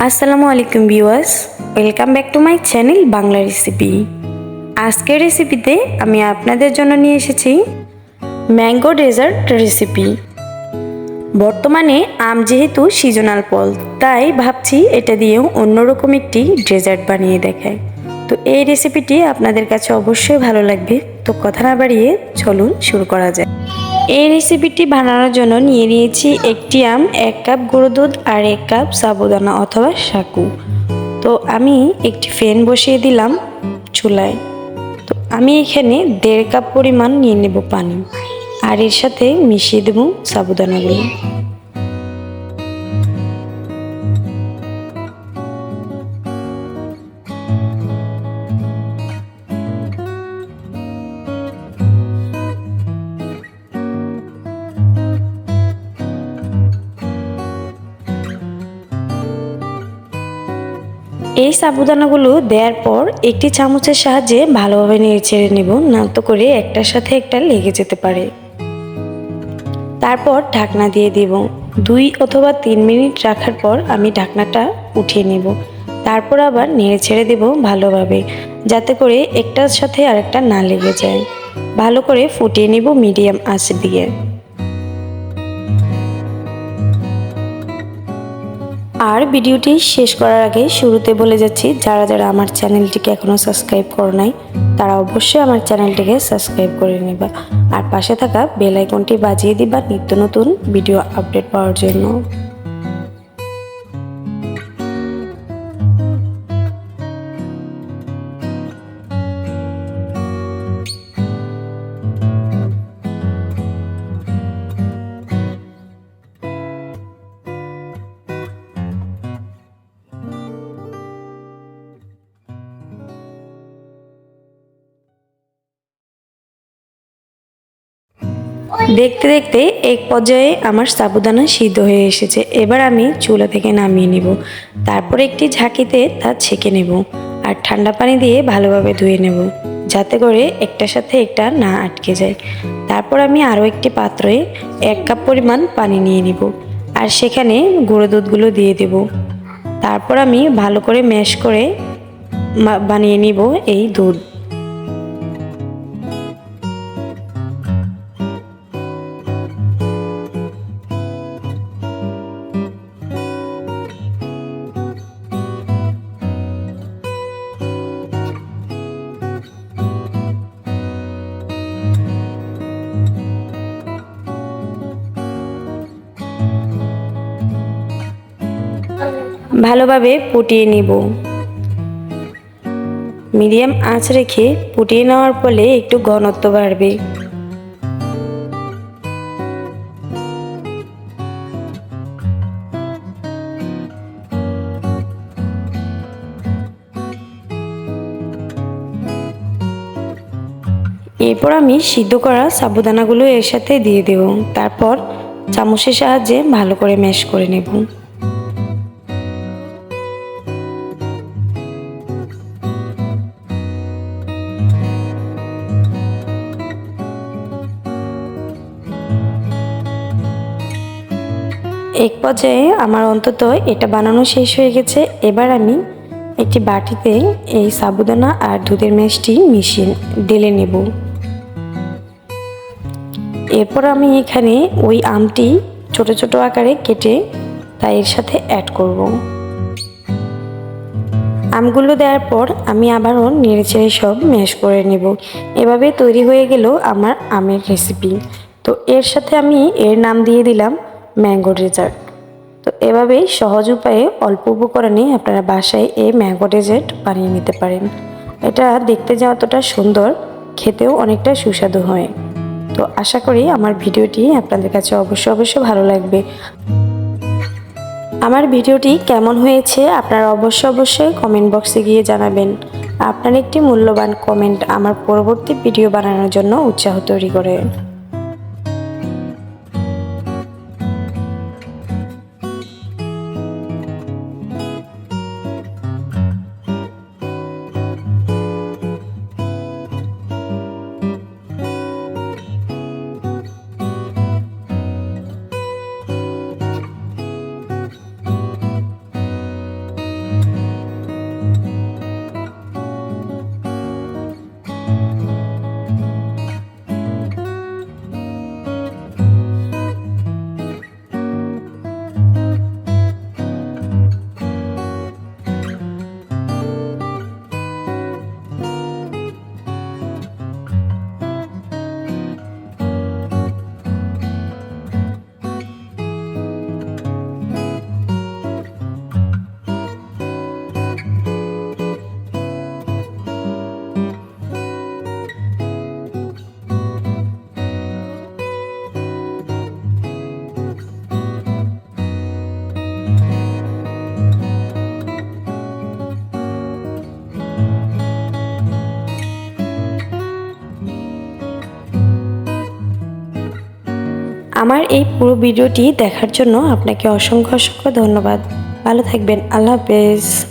আসসালামু আলাইকুম viewers, welcome back to my channel Bangla recipe. আজকের রেসিপিতে আমি আপনাদের জন্য নিয়ে এসেছি ম্যাঙ্গো ডেজার্ট রেসিপি। বর্তমানে আম যেহেতু সিজনাল ফল, তাই ভাবছি এটা দিয়েও অন্যরকম একটি ডেজার্ট বানিয়ে দেখাই। তো এই রেসিপিটি আপনাদের কাছে অবশ্যই ভালো লাগবে। তো কথা না বাড়িয়ে চলুন শুরু করা যায়। এই রেসিপিটি বানানোর জন্য নিয়ে নিয়েছি একটি আম, 1 কাপ গুঁড়ো দুধ আর 1 কাপ সাবুদানা অথবা সাকু। তো আমি একটি ফ্যান বসিয়ে দিলাম চুলায়। তো আমি এখানে 1.5 কাপ পরিমাণ নিয়ে নেব পানি, আর এর সাথে মিশিয়ে দেব সাবুদানাগুলো। এই সাবুদানাগুলো দেওয়ার পর একটি চামচের সাহায্যে ভালোভাবে নেড়েচেড়ে নেব, না তো করে একটার সাথে একটা লেগে যেতে পারে। তারপর ঢাকনা দিয়ে দেব। 2 অথবা 3 মিনিট রাখার পর আমি ঢাকনাটা উঠিয়ে নেব। তারপর আবার নেড়েচেড়ে দেব ভালোভাবে, যাতে করে একটার সাথে আরেকটা না লেগে যায়। ভালো করে ফুটিয়ে নেব মিডিয়াম আঁচ দিয়ে। আর ভিডিওটি শেষ করার আগে শুরুতে বলে যাচ্ছি, যারা যারা আমার চ্যানেলটিকে এখনও সাবস্ক্রাইব করো নাই তারা অবশ্যই আমার চ্যানেলটিকে সাবস্ক্রাইব করে নেবা, আর পাশে থাকা বেল আইকনটি বাজিয়ে দিবা নিত্য নতুন ভিডিও আপডেট পাওয়ার জন্য। দেখতে দেখতে এক পর্যায়ে আমার সাবুদানা সিদ্ধ হয়ে এসেছে। এবার আমি চুলা থেকে নামিয়ে নেব। তারপর একটি ঝাঁকিতে তা ছেঁকে নেব, আর ঠান্ডা পানি দিয়ে ভালোভাবে ধুয়ে নেব, যাতে করে একটার সাথে একটা না আটকে যায়। তারপর আমি আরও একটি পাত্রে 1 কাপ পরিমাণ পানি নিয়ে নিব, আর সেখানে গুঁড়ো দুধগুলো দিয়ে দেব। তারপর আমি ভালো করে ম্যাশ করে বানিয়ে নিব এই দুধ। ভালোভাবে ফুটিয়ে নিব। মিডিয়াম আঁচ রেখে ফুটিয়ে নেওয়ার ফলে একটু ঘনত্ব বাড়বে। এরপর আমি সিদ্ধ করা সাবুদানাগুলো এর সাথে দিয়ে দেব। তারপর চামচের সাহায্যে ভালো করে ম্যাশ করে নেব। এক পর্যায়ে আমার অন্তত এটা বানানো শেষ হয়ে গেছে। এবার আমি একটি বাটিতে এই সাবুদানা আর দুধের ম্যাশটি মিশিয়ে ঢেলে নেব। এরপর আমি এখানে ওই আমটি ছোট ছোট আকারে কেটে তা এর সাথে অ্যাড করব। আমগুলো দেওয়ার পর আমি আবারও নেড়েচেড়ে সব ম্যাশ করে নেব। এভাবে তৈরি হয়ে গেল আমার আমের রেসিপি। তো এর সাথে আমি এর নাম দিয়ে দিলাম ম্যাঙ্গো ডেজার্ট। তো এভাবেই সহজ উপায়ে অল্প উপকরণে আপনারা বাসায় এই ম্যাঙ্গো ডেজার্ট বানিয়ে নিতে পারেন। এটা দেখতে যতটা সুন্দর, খেতেও অনেকটা সুস্বাদু হয়। তো আশা করি আমার ভিডিওটি আপনাদের কাছে অবশ্যই ভালো লাগবে। আমার ভিডিওটি কেমন হয়েছে আপনারা অবশ্যই কমেন্ট বক্সে গিয়ে জানাবেন। আপনার একটি মূল্যবান কমেন্ট আমার পরবর্তী ভিডিও বানানোর জন্য উৎসাহ তৈরি করে। আমার এই পুরো ভিডিওটি দেখার জন্য আপনাকে অসংখ্য অসংখ্য ধন্যবাদ। ভালো থাকবেন। আল্লাহ হাফেজ।